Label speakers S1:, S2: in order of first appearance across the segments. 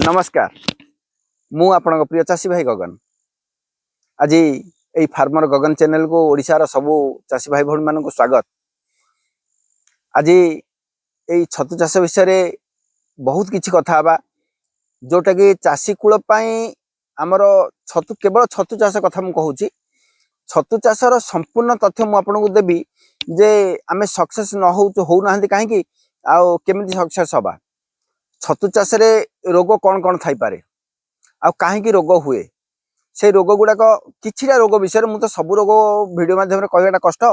S1: नमस्कार मु आपण प्रिय चाषी भाई गगन आज यही फार्मर गगन चैनल को ओडिशार सबू चाषी भाई भौणी मान स्वागत। आज यही छतु चाष विषय बहुत किछि कथा बा जोटा कि चाषी कूल आमर छतु केवल छतु चाष कथा मु कहूची। छतु चाषर संपूर्ण तथ्य मु आपनको देबी जे आमे सक्सेस न हो ना कहीं आउ केमिति सक्सेस हबा। छतु चाष रे रोग कौन कौन थाई पारे आ कहीं रोग हुए से रोग गुड़ाक किछिटा रोग विषय में तो सब रोग वीडियो माध्यम कहवाटा कष्ट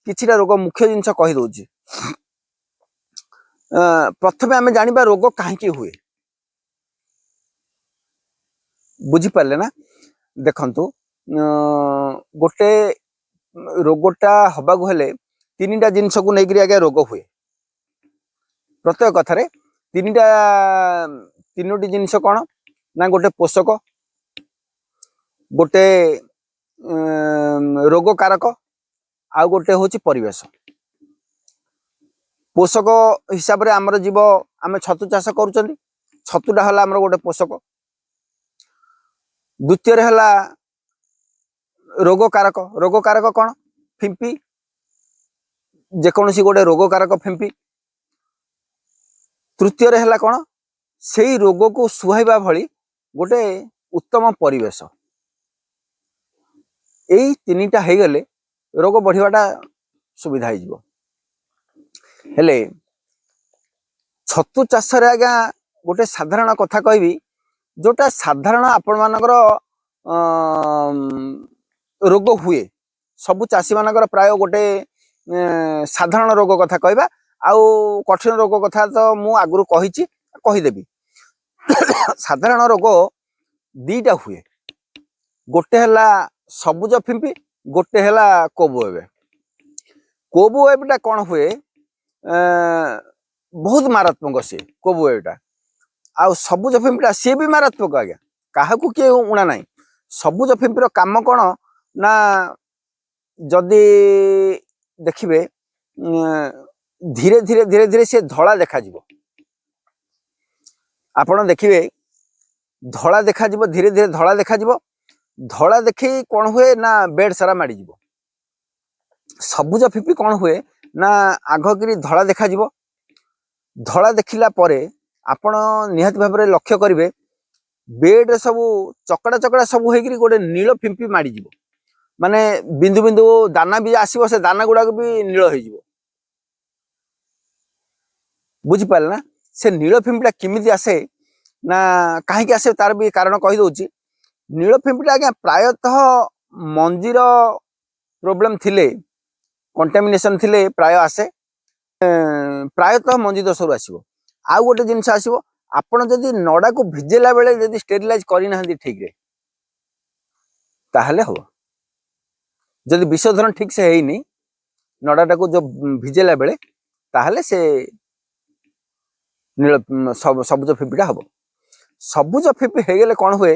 S1: किछिटा रोग मुख्य जिनस कही दउची। प्रथमे आमे जानिबा रोग कहीं हुए बुझी पारले ना। देखंतु गोटे रोगटा हबागु हेले तीनटा जिनस को लेकर आगे रोग हुए। प्रत्येक कथारे तीनोटी जिनस कौन ना गोटे पोषक गोटे रोग कारक आउ गोटे हूँ परिवेश। पोषक हिसाब रे आमर जीव आम छतु चाष करुँच छतुटा है आमर गोटे पोषक। द्वितीय है रोग कारक कौन फिंपी जेकोसी गोटे रोग कारक फिंपी। तृतीय है कौन से रोग को सुहाइबा भली गोटे उत्तम परिवेश। यही तीनटा हो गले रोग बढ़ियाटा सुविधा हो। हेले छतु चाष रे आज्ञा गोटे साधारण कथा कहबी जोटा साधारण आपण मानकर रोग हुए सबु चाषी मानकर प्राय गोटे साधारण रोग कथा कहबा। आउ कठिन रोग कथा तो मु आगु कही कहीदेवी। साधारण रोग दीटा हुए गोटे है सबुज फिंपी गोटे है कोबोएबटा कौन हुए बहुत मारात्मक सी कोबोएबटा आउ सबुज फिंपीटा सी भी मारात्मक आज्ञा क्या किए उणा ना। सबुज फिंपीर काम कौन ना जदि देखिए धीरे धीरे धीरे धीरे सी धला देखा आपण देखिए धला देखा धीरे धीरे धला देखा धला देखी कौन हुए ना बेड सारा माड़ी जीवो। सबुज फिंपी कौन हुए ना आगकरी धला देखा धला देखिला परे आपण निहाती भाव में लक्ष्य करेंगे बेड सबू चकड़ा चकड़ा सब हो गोटे नील फिंपी माड़ी जीवो। माने बिंदु बिंदु दाना भी आसो से दाना गुड़ाक भी नील हो बुझीपारे ना। से नील फिंपीटा किमिति आसे ना कहीं आसे तार भी कारण कही दउची। नील फिंपीटा आज्ञा प्रायतः मंजीर प्रोब्लेम थिले कंटामिनेशन थिले प्राय आसे प्रायतः मंजी दोष रु आसो। आउ गोटे जिनस आसो आपण जदि नड़ा को भिजेला बेले जदि स्टेरिलाइज करना ठीक रे ताहले हो। जदि विशोधन ठीक से हैनी नड़ाटा को जो भिजेला बेले ताहले से नील सबुज फिंपीटा हम। सबुज फिंपी हो गले कौन हुए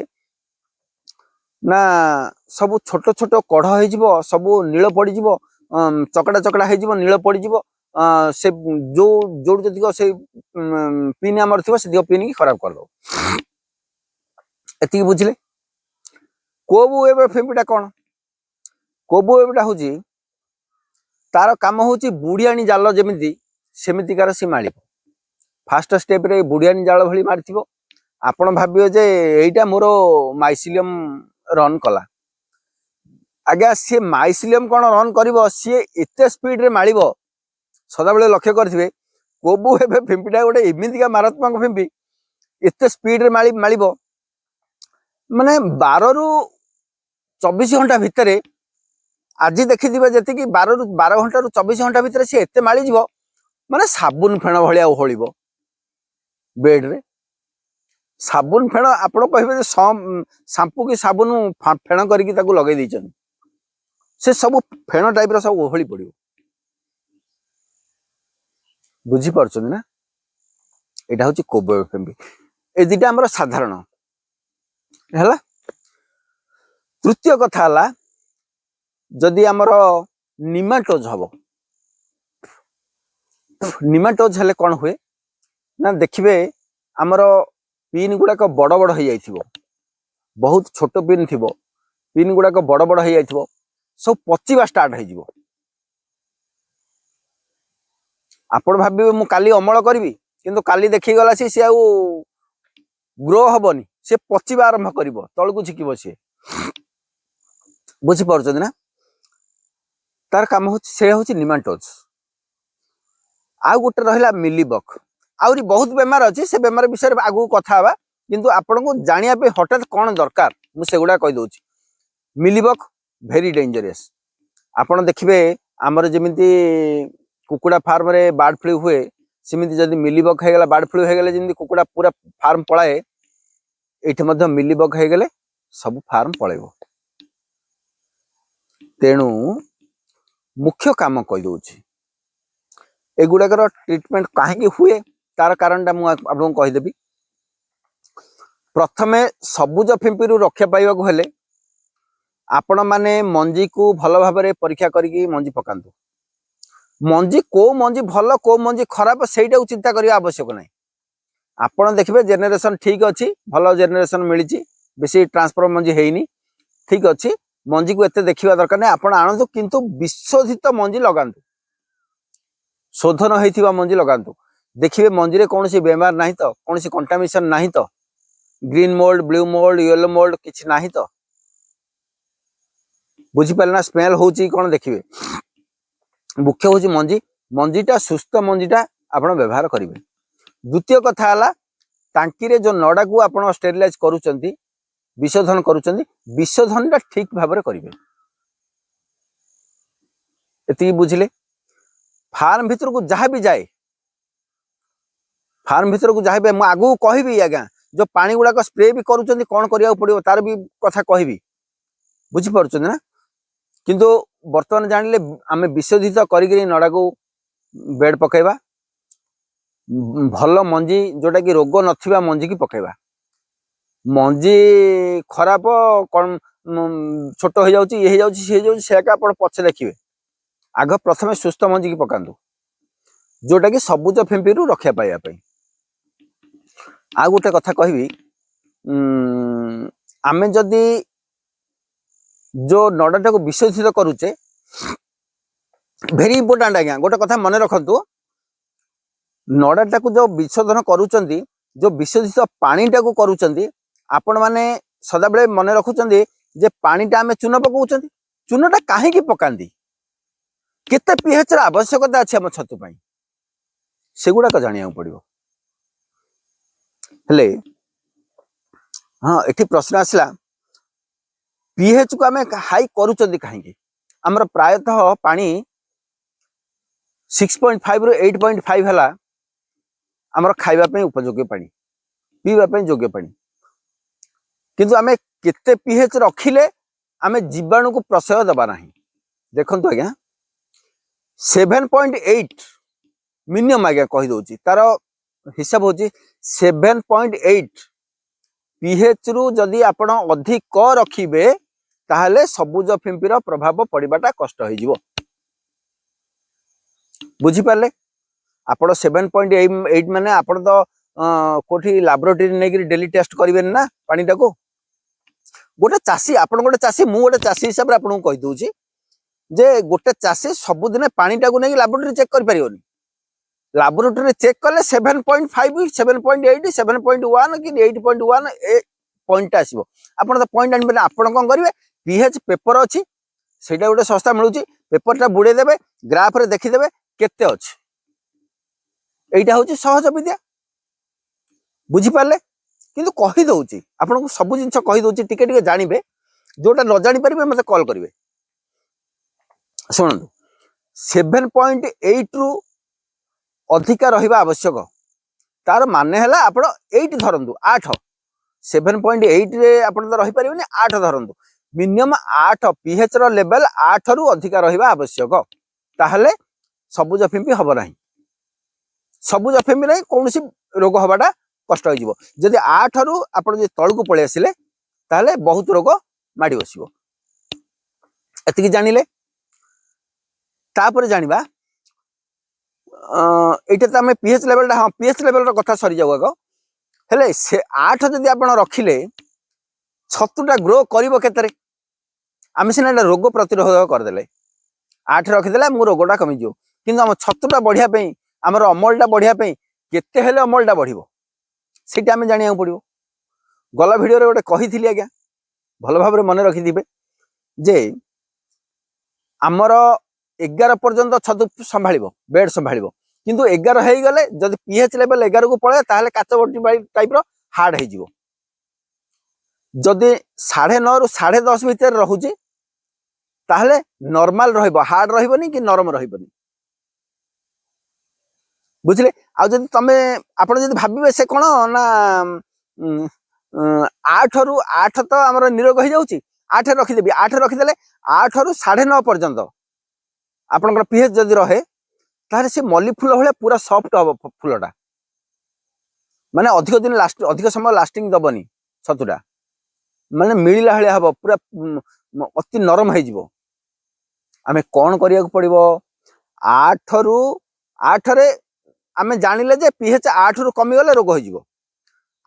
S1: ना सब छोट छोट कढ़ हो सबू नील पड़ चकड़ा चकड़ा हो नील पड़ से जो जो जदिक से पिन आमर थी से पिन की खराब कर दो एति बुझले। कोबू एबे फिंपीटा कौन कोबू एबेटा हूँ तार काम हूँ बुढ़ियाणी जाल जमी सेमितिकार सी माड़ फास्ट स्टेप रे बुढ़ियाणी जाल भली मारी आपण भावियो जे एइटा मोर माइसिलियम रन कला आज्ञा सी माइसिलियम कौन रन करिवो सी एते स्पीड रे मारिवो सदा बेले लक्ष्य करिथिबे। कोबू एबे फिंपीटा गोटे एमितिका मारात्मक फिंपी एते स्पीड रे मारिवो माने 12 रु 24 घंटा भितर आज देखिथिबे जति 12 घंटा रु 24 घंटा भितर सी एते मारी जीवो माने साबुन फेण भलिया ओहळिबो बेड रे। साबुन फेण आपण कहिबे शाम्पू की साबुन फेण करके लगे देछन से सब फेण टाइप रो सब ओहळी पड़िबो बुझी पारछन ना। एटा होची कोबो फिंपी ए दिटा हमर साधारण हैला। तृतीय कथा हला जदि हमर निमाटोज हबो निमाटोज हेले कौन हुए ना देखिए आमर पिन गुड़ाक बड़ बड़ हो जाइथिबो, बहुत छोट पिन थिबो, पिन गुड़ाक बड़ बड़ हो जाइथिबो, सब पचिबा स्टार्ट हो जिवो। आपण भाबिबे मु काली अमल करबी, किंतु काली देखि गला सी आउ ग्रो हबनी, से पचिबा आरंभ करिवो, तळकु झिकिबो सी। बुझी पारुछन ना? तार काम हो से होची निमाटोज। आउ गोटे रहिला मिलीबग। आउरी बहुत बेमार अछि, से बेमार विषय रे आगु कथा हबा, किंतु आपण को जानिया पे हठात कोन दरकार मु सेगुडा कहि दोछि। Mealybug very dangerous. आपण देखिबे हमर जेमिति कुकुड़ा फार्म रे बर्ड फ्लू हुए, सेमिति जदि मिलीबग हे गेला, बर्ड फ्लू हे गेले, जेमिति कुकुड़ा पूरा फार्म पळाए, एठी मध्ये मिलीबग हे गेले सब फार्म पळेबो। तेणु मुख्य काम कहि दोछि, एगुड़ाकर ट्रिटमेंट कहीं हुए तार कारण आपको कहीदेवी। प्रथमे सबुज फिंपी रक्षा पाइबा हेले आपण माने मंजी को भल भाव में परीक्षा करिकी मंजी पकांतु। मंजी को मंजी भल को मंजी खराब सेटा चिंता करने आवश्यक नहीं। आपण देखिए जेनेरेशन ठीक अच्छी, भल जेनेरेशन मिली, बेसी ट्रांसफर मंजी हैनी, ठीक अच्छी, मंजी को एत देखा दरकार नहीं। आपण आणतु किंतु विशोधित मंजी लगातु, शोधन होइथिबा मंजी लगातु। देखिए मंजी रे कौन सी बेमार नहीं तो, कौन सी कंटामिनेशन नहीं तो, green mould, blue mould, yellow mould किछि नहीं तो। बुझी पाले ना? स्मेल होची कौन देखिए। मुख्य होची मंजी, मंजीटा सुस्थ मंजीटा आपण व्यवहार करिवे। द्वितीय कथा हला, टांकी रे जो नडा को आपण स्टेरिलाइज करूचंती, विशोधन करूचंती, विशोधनटा ठीक भाव में करिवे। एति बुझिले? फार्म भीतर को जहाँ भी जाए, फार्म भीतर को जहाँ भी मैं आगु कहबी आज्ञा, जो पानी गुड़ाक स्प्रे भी करूचंती कौन करिया पड़िबो तार भी कथा कहबी। बुझी पारुचंती ना? किंतु वर्तमान जानिले आमे विशोधित करिकरी नडा को बेड पकेबा, भल मंजी जोटा कि रोग नथिबा मंजी की पकेबा। मंजी खराब कौन छोट हो जाउची, ये हो जाउची, से हो जाउची, सेका आपण पछे देखिबे। आग प्रथमे सुस्थ मंजी की पकांतु, जोटा कि सबुज फिंपी रक्षा पाइबा पई। आ गोटे कथा कहबी, आमे जदि जो नडाटा को विशोधित करूचे, वेरी इंपोर्टेंट आज्ञा, गोटे कथा मन रखंतु, नडाटा को जो विशोधन करूचंती, जो विशोधित पानीटा को करूचंती, आपण माने सदा बेले मन रखुचंती जे पानीटा आमे चून पकाउचंती, चूनटा काहे की पकांती, केते पीएच र आवश्यकता अछि हम छतु पई, सेगुडा जानिया पड़िबो। हेले हाँ, एठी प्रश्न आसला, पीएच को आमे हाई करूचंती काहे? हमर प्रायतः पानी 6.5 रु 8.5 हला हमर खाइबा पे उपयोगी पानी, पीवा पे योग्य पानी। किंतु आमे केते पीएच रखिले आमे जीवाणु को प्रशय दबा नहीं। देखंतु आज्ञा 7.8 मिनिमम आज्ञा कहि दोची, तार हिसाब होची 7.8 पीएच रु जदि आपण अधिक रखिबे ताहले सबुज फिंपीर प्रभाव पड़िबाटा कष्ट हो जिवो। बुझी पाले? आपण 7.8 माने आपण तो कोठी लैबोरेटरी नेगिरी डेली टेस्ट करिवेन ना पानीटा को। गोटे चासी, आपण गोटे चासी, मु गोटे चासी हिसाब रे आपण कहि दोची जे गोटे चासी सब दिन पानीटा को नेगी लैबोरेटरी चेक करि परियोनी। लैबोरेटरी चेक कले 7.5, 7.8, 7.1 कि 8.1 ए पॉइंट आसीबो। आपण तो पॉइंट आनिबे, आपण कोन करिवे, पीएच पेपर अछि, सेटा गोटे सस्ता मिलुची, पेपरटा बुड़े देबे, ग्राफ रे देखि देबे केते अछि। एइटा होची सहज विद्या। बुझी पाले? किंतु कहि दोची, आपण को सब जिंस कहि दोची, टिके टिके जानिबे, जोटा न जानि परिबे मते कॉल करिवे। सुनंतु 7.8 रु अधिका रहिबा आवश्यक। तार माने हला आपण 8 धरंतु, 8, 7.8 रे आपण तो रहि परिबेनी, 8 धरंतु, मिनिमम 8 पीएच रो लेवल 8 रु अधिका रहिबा आवश्यक। ताहले सबुज फिंपी हबो नाही, सबुज फिंपी नाही, कोनोसी रोग हबाटा कष्ट हो जिवो। जदि 8 रु आपण जे तळकु पळे आसिले ताहले बहुत रोग माडी बसिबो। एतिकी जानिले तापर जानिबा, एटा त हमें पीएच लेवल, हाँ पीएच लेवल कथा सरी जाऊ आगो। हेले से 8 जदि आपण रखिले छतुटा ग्रो करिवो केतरे आम सीना रोग प्रतिरोधक करदेले 8 रखिदेले मो रोगटा कमी जो किंतु आम छतुटा बढ़िया पे आमर अमलटा बढ़िया पे केते हेले अमलटा बढ़िबो सेटा आम जानिया पड़िबो। गला भिडियो रे गोटे कहिथिली आज्ञा भल भाव मन रखिथिबे जे आमर 11 पर्यंत छतु संभाळिबो बेड संभाळिबो किंतु 11 हेई गले जदि पीएच लेवल 11 को पळे ताहले काचबटी टाइप रो हार्ड हेई जिवो। जदि 9.5 रु 10.5 भीतर रहुची ताहले नॉर्मल रहइबो हार्ड रहइबोनी कि नरम रहइबोनी बुझले। आ जदि तमे आपण जदि भाबिबे से कोन ना 8 रु 8 तो हमर निरोग हो जाउची 8 रखिदेबी 8 रखिदेले 8 रु 9.5 पर्यंत आपनकर पीएच जदि रहे ताहले से मल्ली फूल भले पूरा सॉफ्ट हो फूलटा माने अधिक दिन लास्ट अधिक समय लास्टिंग दबनी छतुटा माने मिलिला हले हबो पूरा अति नरम हो जिवो। आमे कोन करिया को पड़िबो 8 रु 8 रे आमे जानिले जे पीएच 8 रु कमी गले रोग हो जिवो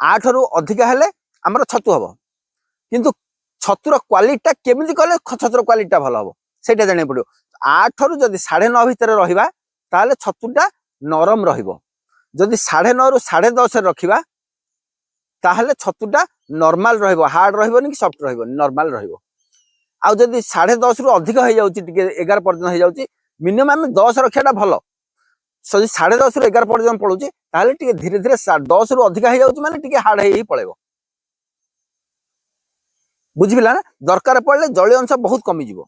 S1: 8 रु अधिक हेले हमर छतु हबो किंतु छतुर क्वालिटी केमिति कले छतुर क्वालिटी भल हबो सेटा जानि पड़ियो। 8 रु जदि 9.5 भीतर रहिबा ताले छतुटा नरम रहिबो जदि 9.5 रु 10.5 रखिबा ताहले छतुटा नॉर्मल रहिबो हार्ड रहिबोनी कि सॉफ्ट रहिबोनी नॉर्मल रहिबो। आ जदि 10.5 रु अधिक हो जाउची टिके 11 पर्यंत हो जाउची मिनिमम 10 रखियाटा भलो सो 10.5 रु 11 पर्यंत पळुची ताहले टिके धीरे धीरे 10 रु अधिक हो जाउची माने टिके हार्ड हेई पळेबो बुझिबिला ना। दरकार पड़ले जलीय अंश बहुत कमी जिवो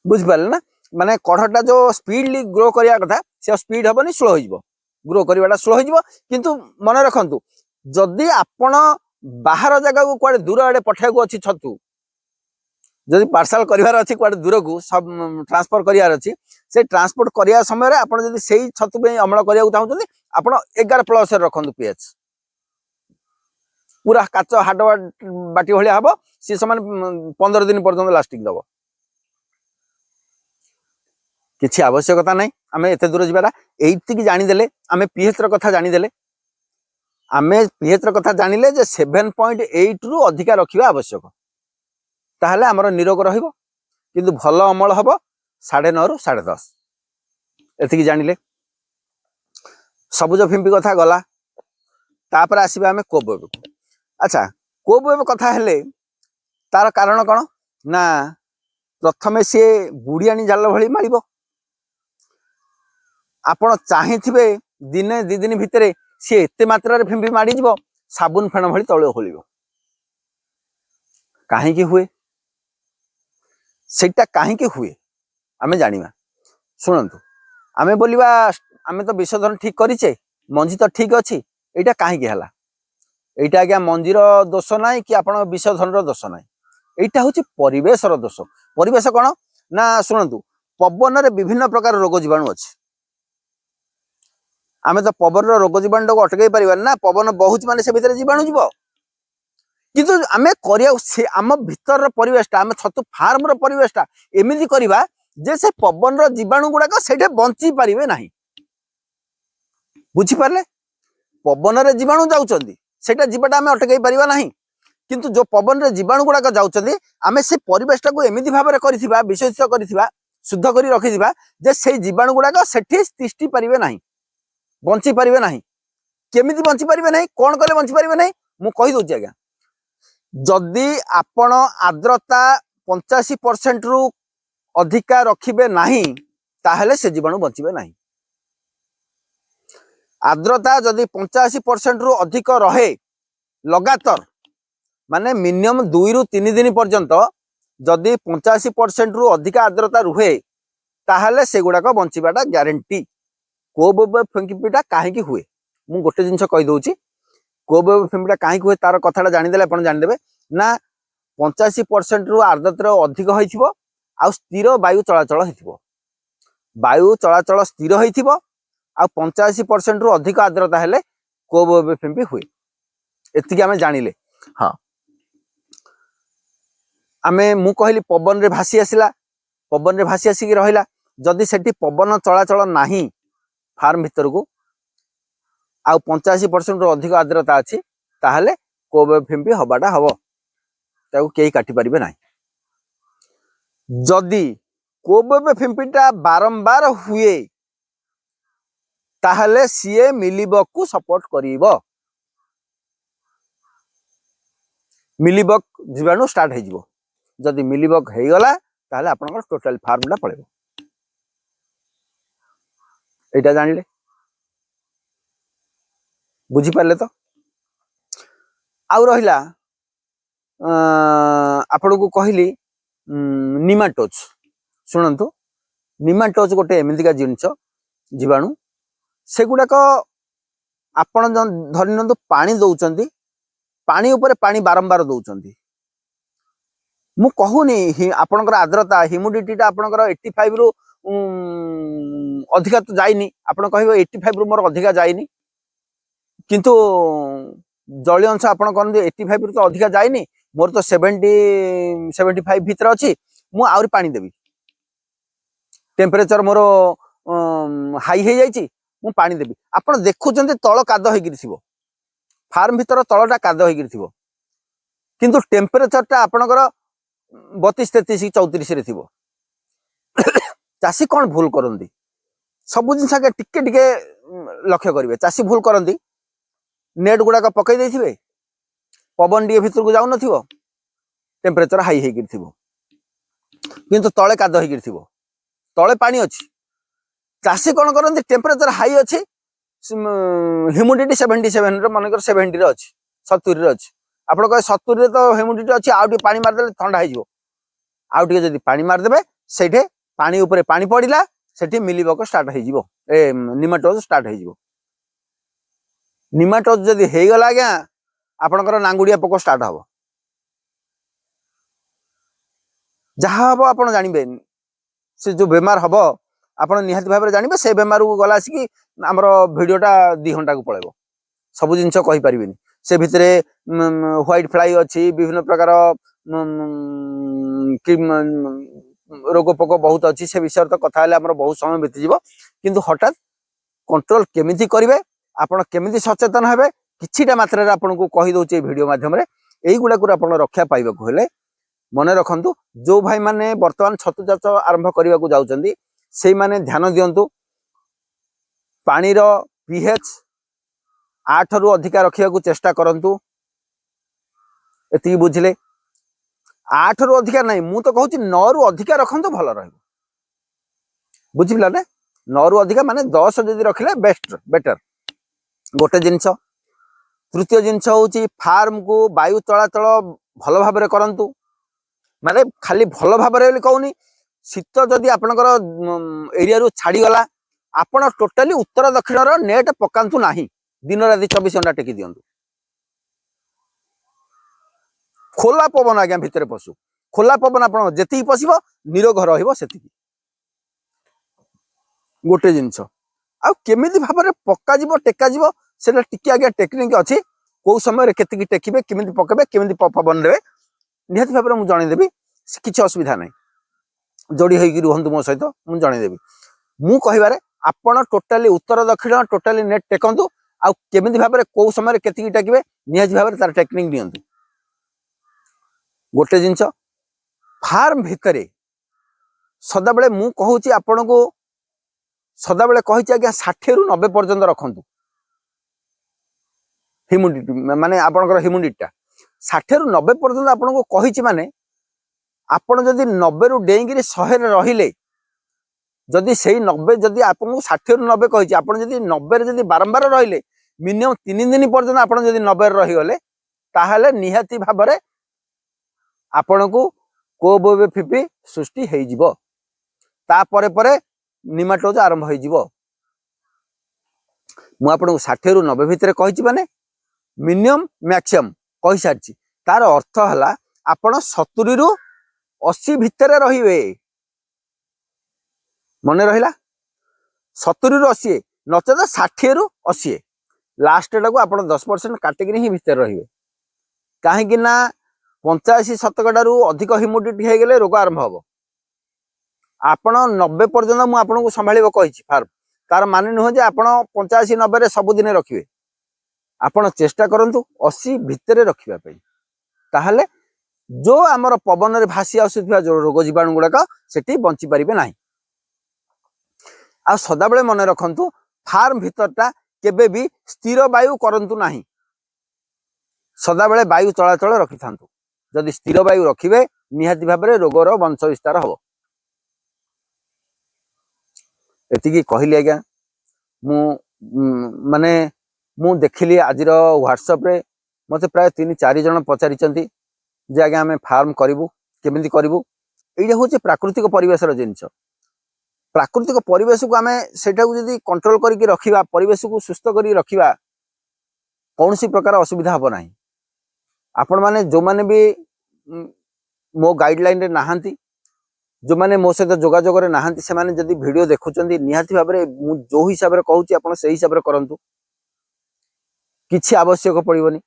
S1: बुझिपाले ना माने कढ़टा जो स्पीडली ग्रो करिया कथा से स्पीड हबनी स्लो हो जिवो ग्रो करिवाटा स्लो हो जिवो किंतु मन रखंतु जदि आपण बाहर जगह को कुआडे दूर आडे पठाइको अछि छतु जदि पार्सल करिवार अछि कुआडे दूर को सब ट्रांसफर करियार अछि से ट्रांसपोर्ट करिया समय रे आपण जदि सेही छतु पे अमल करिया को चाहउछथि आपण 11 प्लस रे रखंतु पीएच पूरा काच हाड बाटी भलिया हबो सी समान 15 दिन पर्यंत लास्टिंग दबो किछि आवश्यकता नै। आमे एते दूर जिबारा एइति की जानि देले आमे पीएच र कथा जानि देले आमे पीएच र कथा जानिले जे 7.8 रु अधिका रखिबा आवश्यक ताहले हमर निरोग रहिबो किंतु भल अमल हबो 9.5 रु 10.5 एति की जानिले। सबुज फिम्पी कथा गला तापर आसीबा आमे कोबवेब। अच्छा कोबवेब कथा हेले तार कारण कोन ना प्रथमे से बुढ़ियानी जाल भली मारिबो आपण चाहिथिबे दिने 2 दिन भितरे सी एते मात्रा रे फिम्पी माडी जिवो साबुन फेण भली तळे होलिबो काहे की हुए सेटा काहे की हुए आमे जानिबा सुनंतु आमे बोलिबा आमे तो विषधर ठीक करिचे मंजी तो ठीक अछि एटा काहे की हला एटा आज्ञा मंजीर दोष नाई कि आपण विषधर दोष नाई एटा होची परिवेश रो दोष। परिवेश कोन ना सुनंतु पवन रे विभिन्न प्रकार रोग जीवाणु अछि आमे तो पवन रो रोग जीवाणु को अटकाई परिबा ना पवन बहुत माने से भीतर जीवाणु जीवो किंतु आमे करिया से आम भीतर परिवेशटा आमे छतु फार्म रो परिवेशटा एमिति करिबा जे से पवन रो जीवाणु गुडा को सेठे बंची परिबे नाही बुझी पारले पवन रे जीवाणु जाउचंदी सेटा जीवाटा आमे अटकाई परिबा नाही किंतु जो पवन रे जीवाणु गुडा को जाउचंदी आमे से परिवेशटा को एमिति भाबरे करिथिबा विशेष करिथिबा शुद्ध करी रखिथिबा जे से जीवाणु गुडा को सेठी तिष्टि परिबे नाही बंची परिबे नाही केमिति बंची परिबे नाही कोन कले बंची परिबे नाही मु कहि दोछि आज्ञा जदि आपण आर्द्रता 85% रु अधिका रखिबे नाही ताहले से जीवाणु बंचिबे नाही। आर्द्रता जदि 85% रु अधिक रहे लगातार माने मिनिमम 2 रु 3 दिन पर्यंत जदि 85% रु अधिका आर्द्रता रुहे ताहले से गुडा को बंचिबाटा ग्यारंटी। कोबवेब फिम्पीटा काहे की हुए मु गोटे जिंस कहि दोछि कोबवेब फिम्पीटा काहे की हुए तार कथाटा जानि देले आपण जानि देबे ना 85% रु आर्द्रता अधिक होइथिबो आ स्थिर वायु चलाचल होइथिबो वायु चलाचल स्थिर होइथिबो आ 85% रु अधिक आर्द्रता हेले कोबवेब फिम्पी हुए एतिकी आमे जानिले। हां आमे मु कहली पवन रे भासी आसिला पवन रे भासी आसी की रहिला जदि सेठी पवन चलाचल नाही फार्म भीतर को आउ 85% अधिक आर्द्रता अच्छी ताहले कोबे फिम्पी हबाटा हब ताकू केही काटी परिबे नाही। जदि कोबे फिम्पीटा बारंबार हुए ताहले सीए मिलीबग को सपोर्ट करिवो। मिलीबग जीवाणु स्टार्ट हो जिवो। जदि मिलीबग हो गला ताहले आपनकर टोटल फार्मटा पळेबो। एटा जानिले बुझी पारले तो। आउ रहिला आपण को कहली निमाटोज। शुणंतु निमाटोज गोटे एमतिका जिनिस जीवाणु सेगुड़ाक आपण धरि नियंतु पानी दउचंती पानी ऊपर पानी बारंबार दउचंती मु कहूनी आपनकर आर्द्रता ह्यूमिडिटीटा आपनकर 85 रु अधिका तो जाइनी आपण कहबो 85 रु मोर अधिका जाइनी किंतु जलीय अंश आपण कहते 85 रु तो अधिका जाइनी मोर तो 70-75 भीतर अच्छी मु आउरी पानी देवी टेम्परेचर मोर हाई हो जाइए मु पानी देवी। आपण देखुचंते तळ काद होइकिरि थिबो फार्म भीतर तळटा काद होइकिरि थिबो किंतु टेम्परेचरटा आपणकर 32-33-34 रे थिबो। चाषी कौन भूल करती सबु जिनस टिके टिके लक्ष्य करेंगे। चाषी भूल करती नेट गुड़ाक पकई देथिबे पवन डी भीतर को जाऊ नथिबो टेम्परेचर हाई होइकिरि थिबो किंतु तळे काद होइकिरि थिबो तळे पानी अछि। चाषी कौन करती टेम्परेचर हाई अच्छी ह्यूमिडिटी 77 मनकर 70 रे अछि 70 रे अछि आपण कहे 70 रे तो ह्यूमिडिटी अछि आउ पानी मारदेले ठंडा हो आउ जदि पानी मारदेबे सेठे पानी ऊपर पानी पड़िला सेठी मिलीबग स्टार्ट हो जिवो ए निमाटोज स्टार्ट हो जिवो। निमाटोज जदि हे गला आज्ञा आपनकर नांगुड़िया पोक स्टार्ट हबो जहा हबो आपण जानिबे से जो बेमार हबो आपण निहाती भाव में जानवे से बेमार को गला आसिक आमर भिडटा 2 घंटा को पड़ेबो सब जिनस कहि परिबेनी से भितरे व्हाइट फ्लाई अच्छी विभिन्न प्रकार रोग पोक बहुत अच्छी से विषय तो कथा बहुत समय बीतीज किंतु हठात कंट्रोल केमिति करेंगे आपण केमिति सचेतन हेबे किछिटा मात्रा रे आपण को कहि दउचे वीडियो माध्यम रे एई गुडा को आपण रक्षा पाइबा को हेले मने रखंतु जो भाई माने वर्तमान छतु चाष आरंभ करने को जाउचंदी से माने ध्यान दियंतु पानी रो पीएच 8 रु अधिका रखिया को चेष्टा करंतु एति बुझिले 8 रु अधिका नहीं मु तो कहूची 9 रु अधिका रखंतु भलो रहबो बुझिला ने 9 रु अधिका माने 10 जदि रखिले बेटर गोटे जिनस। तृतीय जिनस होची फार्म को वायु चलाचल भलो भाबरे करंतु माने खाली भलो भाबरे कहूनी शीत जदि आपनकर एरिया रु छाड़ी गला आपण टोटली उत्तर दक्षिण रो नेट पकांतु नाही दिन राति 24 घंटा टेकी दियंतु खोला पवन आज्ञा भितर पशु खोला पवन आपण जेति पसिबो निरोग रहइबो सेति गोटे जिनस। आ केमिति भाबरे पक्का जीवो टेका जीवो सेटा टिके आज्ञा टेक्निक अछि को समय रे केतिकी टेकिबे केमिति पकेबे केमिति पवन देबे निहाती भाबरे मु जणे देबी किछि असुविधा नै जोड़ी होइकी रुहंतु मो सहित मु जणे देबी मु कहिबारे आपण टोटली उत्तर दक्षिण टोटली नेट टेकंतु आ केमिति भाबरे को समय रे केतिकी टेकिबे निहाती भाबरे तार टेक्निक नियंतु। गोटे जिनस फार्म भितरे सदा बेले मु कहूची आपण को सदा बेले कहिछि आज्ञा 60 रु 90 पर्यंत रखंतु ह्यूमिडिटी माने आपनकर ह्यूमिडिटीटा 60 रु 90 पर्यंत आपण को कहिछि माने आपण जदि 90 रु डेंगिरी 100 रे रहिले जदि सेही 90 जदि आपण को 60 रु 90 कहिछि आपण जदि 90 रे जदि बारंबार रहिले मिनिमम 3 दिन पर्यंत आपण जदि 90 रे रहि गले ताहाले निहाती भाबरे आपण को कोबोबे फिपी सृष्टि हेइ जिवो ता परे परे निमाटोज आरंभ हो जिवो। मु आपन 60 रु 90 भितर कहिछि माने मिनिमम मैक्सिमम कहि सारछि तार अर्थ हला आपण 70 रु 80 भितर रहिबे मने रहिला 70 रु 80 नचेत 60 रु 80 लास्ट टाको आपण 10% काटिक ही भितर रहिबे काहे कि ना 85-70 रु अधिक ह्यूमिडिटी हे गेले रोग आरंभ हबो आपण 90 पर्यंत मु आपन को संभाळिबो कहिछि फार्म तार माने न हो जे आपण 85-90 रे सब दिन रखिबे आपण चेष्टा करंतु 80 भितरे रखिबा पई ताहले जो आमर पवन रे भासी आसुथिबा जो रोग जीवाणु गुड़ाक सेठी बंची पारिबे नाही। आ सदा बेले मन रखंतु फार्म भितरटा केबे भी स्थिर वायु करंतु नाही। सदा बेले वायु चलाचल रखि थांतु। जदि स्थिर वायु रखिबे निहाती भाबरे रोगर वंश विस्तार हो। एतिकी कहली आज्ञा मु माने मु देखिली आज व्हाट्सएप रे मते प्राय 3-4 जन पचारि चंती जे आज्ञा आमे फार्म करिवु केमिति करिवु। एइटा होचे प्राकृतिक परिवेश रो जिंस। प्राकृतिक परिवेश को आमे सेटा को जदी कंट्रोल करिके रखिबा परिवेश को सुस्थ करी रखिबा कौनसी प्रकार असुविधा हबो नाही। आपण माने जो माने भी मो गाइडलाइन रे नाहंती जो माने मो सहित जोगाजोग रे नाहंती से माने जदी वीडियो देखुचंदी निहाती भाबरे मु जो हिसाब रे कहूची आपण सेही हिसाब रे करंतु। किछि आवश्यक पड़िबोनी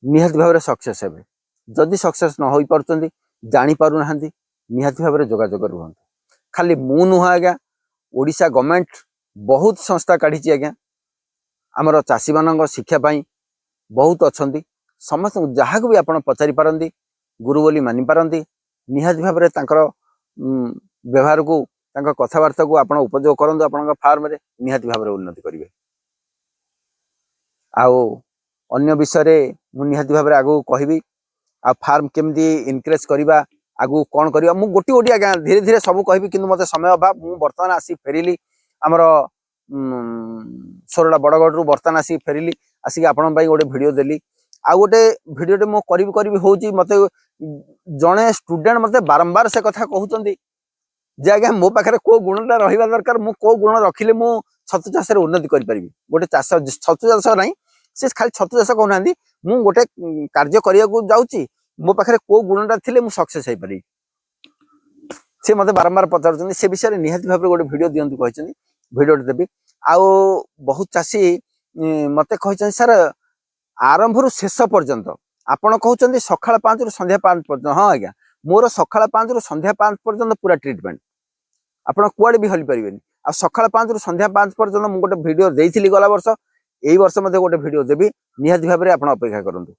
S1: निहाती भाबरे सक्सेस हेबे। जदी सक्सेस न होई परचंदी जानि पारु नाहंती निहाती भाबरे जोगाजोग रुहंतु। खाली मु नुहा आज्ञा ओडिशा गवर्नमेंट बहुत संस्था काढिची आज्ञा आमर चासी मानक शिक्षा पाई बहुत अछंती। समस्त जहाँ को भी आपण पचारि पारंती गुरु बोली मानि पारंती। निहाती भाबरे तांकर व्यवहार को तांकर कथावार्ता को आपण उपयोग करंतु। आपण फार्म रे निहाती भाबरे उन्नति करिवे। आउ अन्य विषय रे मु निहाती भाबरे आगु कहबी। आ फार्म केमदी इनक्रेज करिबा आगु कोन करिबा मु गोटी गोटी आज्ञा धीरे धीरे सब कहबी। किंतु मते समय अभाव मु वर्तमान आसी फेरिली हमर सोरडा बड़गढ़ रु वर्तमान आसी फेरिली आसी आपण भाई गोटे वीडियो देली। आ गोटे वीडियो टे मो करिबी होची मते जणे स्टूडेंट मते बारंबार से कथा कहउचंदी जे आज्ञा मो पाखरे को गुणटा रहिबा दरकार मु को गुण रखिले मु छतु चाष रे उन्नति करि परिबी। गोटे चाष छतु चाष नाही से खाली छतु चाष कहउनांदी मु गोटे कार्य करिया को जाउची मो पाखरे को गुणटा थिले मु सक्सेस हेई पारि। से मते बारंबार पचारुचंदी से विषय रे निहाती भाबरे गोटे वीडियो दियंतु कहचंदी वीडियो देबी। आउ बहुत चासी मते कहचंदी सर आरंभ रु शेष पर्यंत आपण कहउचंदी सकाळ 5 रु संध्या 5 पर्यंत। हां आज्ञा मोर सकाळ 5 रु संध्या 5 पर्यंत पूरा ट्रीटमेंट आपण कुआडे भी हली परिबेनी। आ सकाळ 5 रु संध्या 5 पर्यंत मु गोटे वीडियो देइथिली गला वर्ष एई वर्ष मते गोटे वीडियो देबी। निहाती भाबरे आपण अपेक्षा करंतु।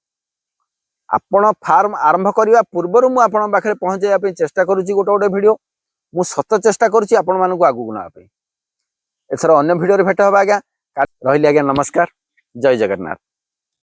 S1: आपण फार्म आरंभ करिवा पूर्वरु मु आपण पाखरे पहुंचाइया पे चेष्टा करूची गोटे गोटे वीडियो मु सत चेष्टा करूची आपण मानकु आगु गुणा पे। एथर अन्य वीडियो रे भेट हबा आज्ञा। रहिली आज्ञा नमस्कार जय जगन्नाथ।